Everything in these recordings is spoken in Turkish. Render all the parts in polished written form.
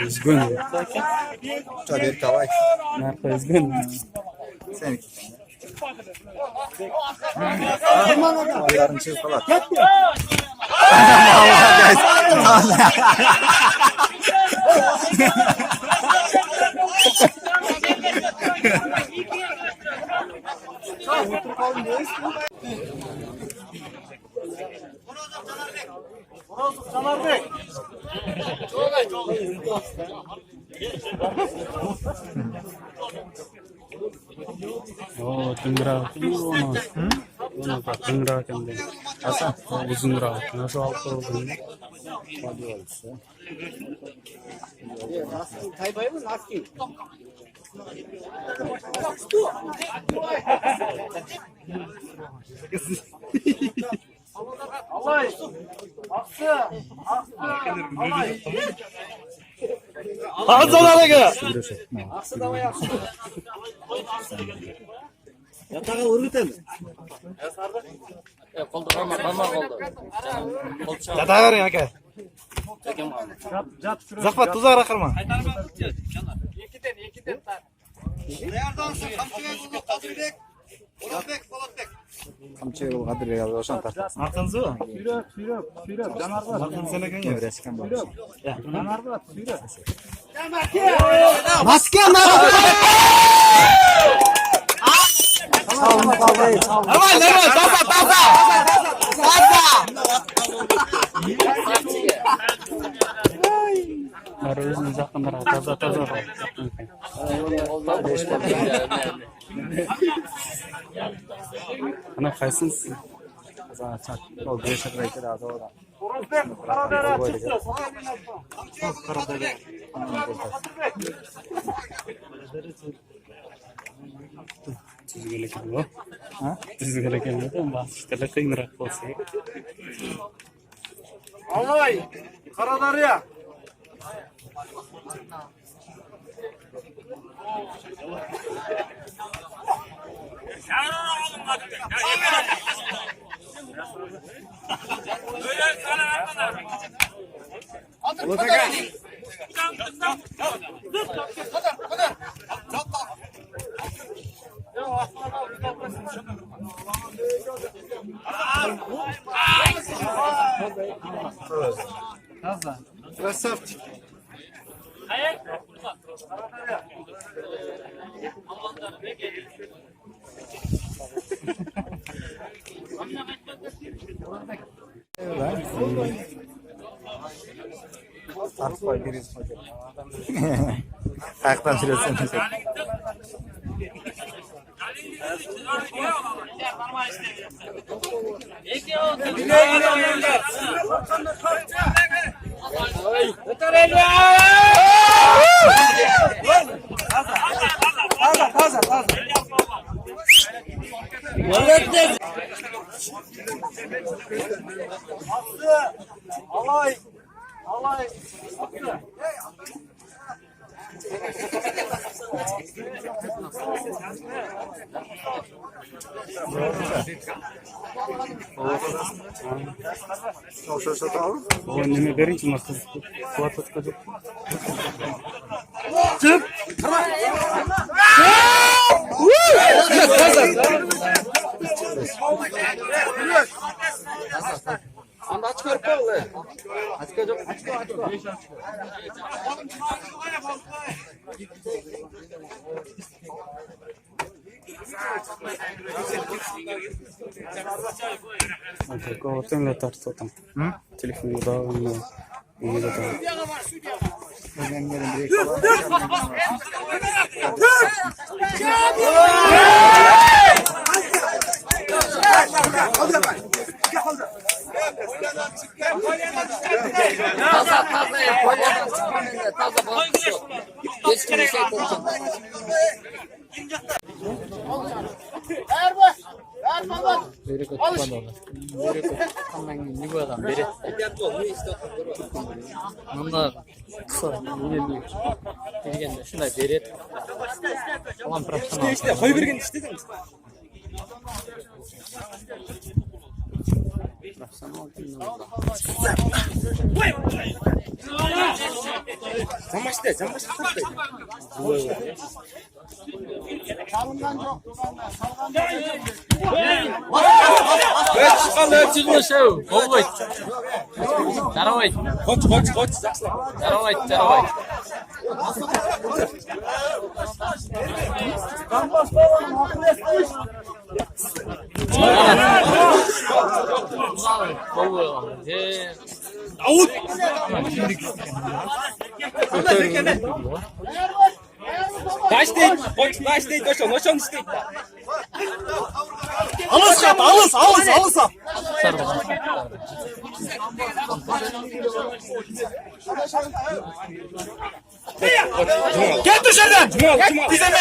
Üzgün. Tabii tavay. Nerede üzgün? Sen Allah'ın çiz falan. Oh, tenggerak. Onu da tenggerak kan deh. Asa. Uzun gerak. Nasıl altı oldu? Yatağa vururken. Yatağa ver ya ke. Zahvat tuzağa rakırma. Kamçı yolu kadir ya Roşan tartı. Arkanızı mı? Sürüp. Canar var. Arkanızı sen eken ya. Resken var. Canar var. Sürüp. Maske Salma kalmayı. Aman ne var? Taza. Harus zakınlar taza. Ana kaysınız? Zaten o güneşe bırakır da doğru. Tüzgülük bu. Tüzgülük bu. Başta kıyırak olsa. Alay. Karadarya. Красавчик. Artık biriz hocam. Ayaktan sürüyorsun. Alay. O nime berinci nasıl? Kuat tutacak. Çık. Anda aç kör kolle. Aç kör. Kau tengah tartotam. Telefon udah ini dah. Biri kutupkan ona. Biri kutupkan ini gua adam biri. Nanda kısa yeni bilgende şunday biri. Tamam profesyonel. İşte koy bir gün işte. Alız yap, alız. Gel dışarıdan. Bize mi?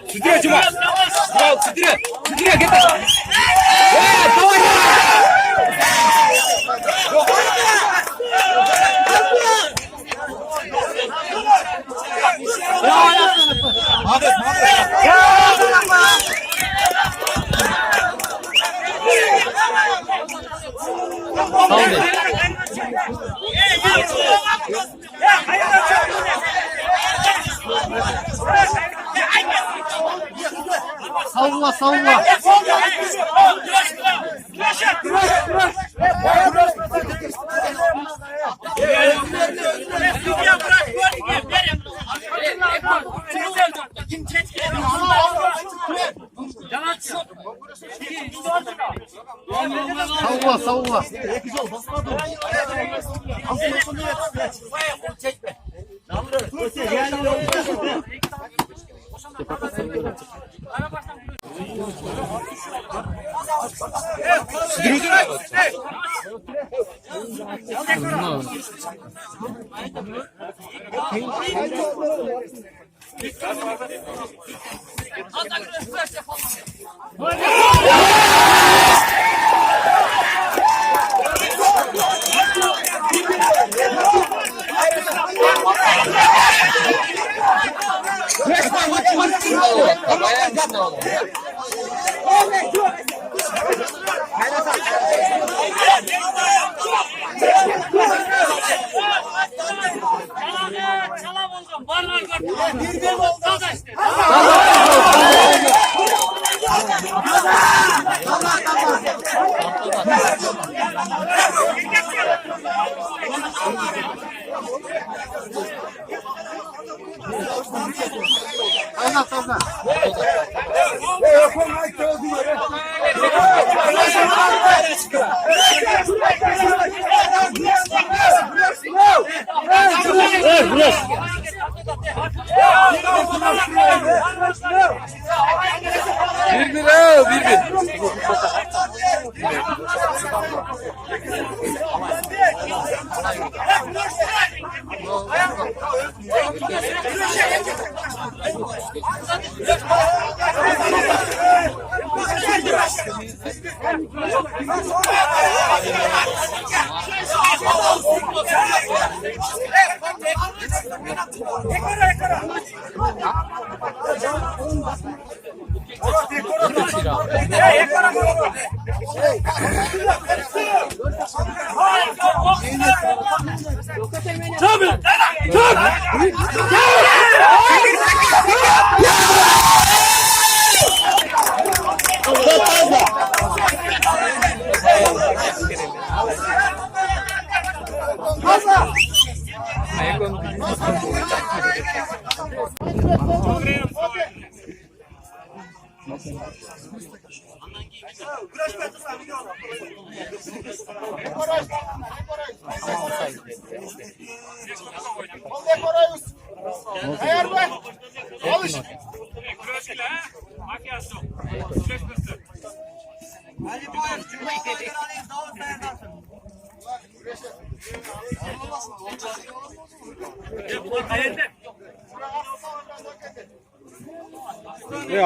Sütüre Cuma. Sütüre git. Savunma. Savunma.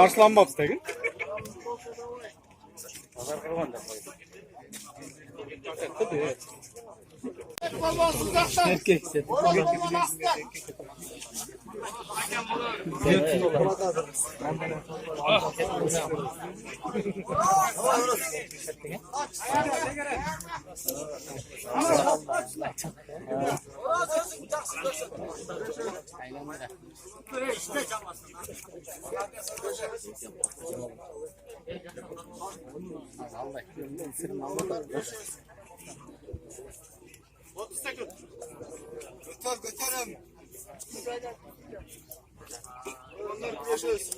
Arslan Babs tagin. Erkek. Götürüm. Onlar görüşürüz.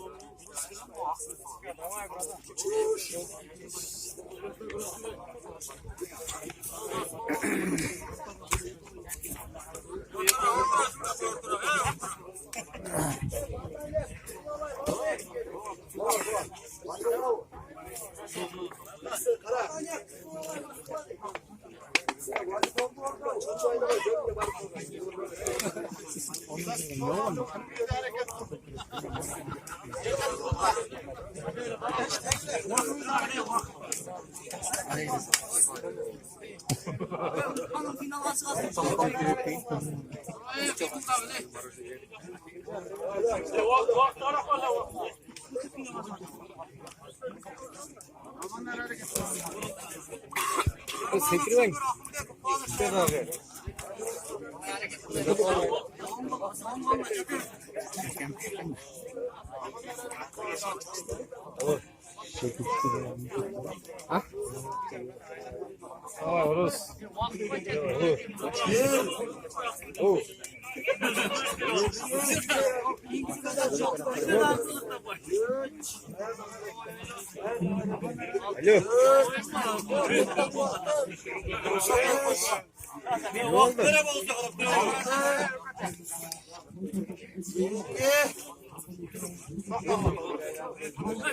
Sekirmen.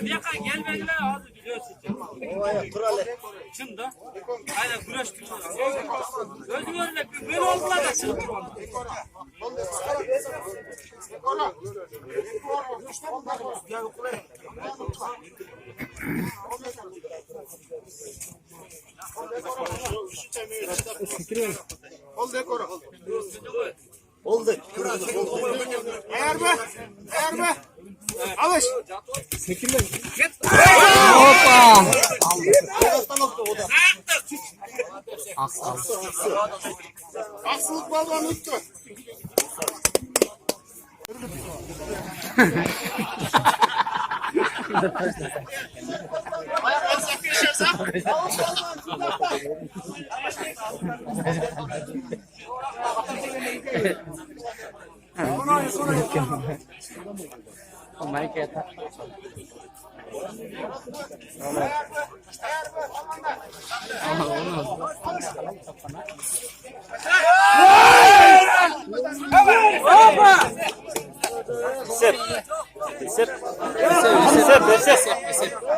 Yakan gelmediler abi biliyorsun. Şimdi aynen güreş gözüm önüne böyle oldular da çıktı. Oldu. Eğer mi? Alış. Hoppa. Aksılık balonu tuttu. Sep. Sep. Sep. Sep.